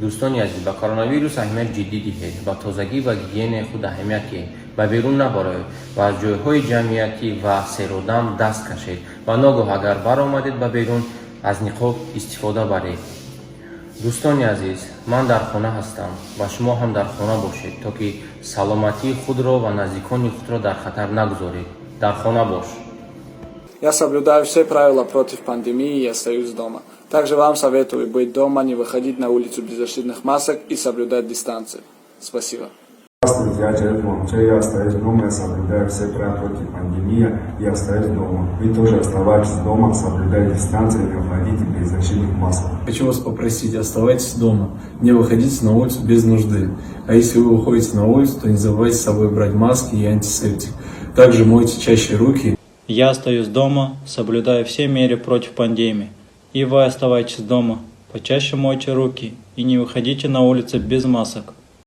دوستانی عزیز به کرونا اهمیت جدی دهید. با تازگی و گیگین خود اهمیت که به بیرون نبرید و از جایهای جمعیتی و سیر و دم دست کشید و ناگاه اگر برآمدید به بیرون از نقاب استفاده برید. دوستانی عزیز، من در خانه هستم و شما هم در خانه бошед تا که سلامتی خود را و نزدیکان خود را در خطر نگذارید. در خانه باش. Я соблюдаю все правила против пандемии и остаюсь дома. Также вам советую быть дома, не выходить на улицу без защитных масок и соблюдать дистанцию. Спасибо. Здравствуйте, я человек Момче, я остаюсь дома, я соблюдаю все правила против пандемии и остаюсь дома. Вы тоже оставайтесь дома, соблюдайте дистанцию и не выходите без защитных масок. Хочу вас попросить, оставайтесь дома, не выходите на улицу без нужды. А если вы выходите на улицу, то не забывайте с собой брать маски и антисептик. Также мойте чаще руки. Я остаюсь дома, соблюдая все меры против пандемии. И вы оставайтесь дома, почаще мойте руки и не выходите на улицы без масок.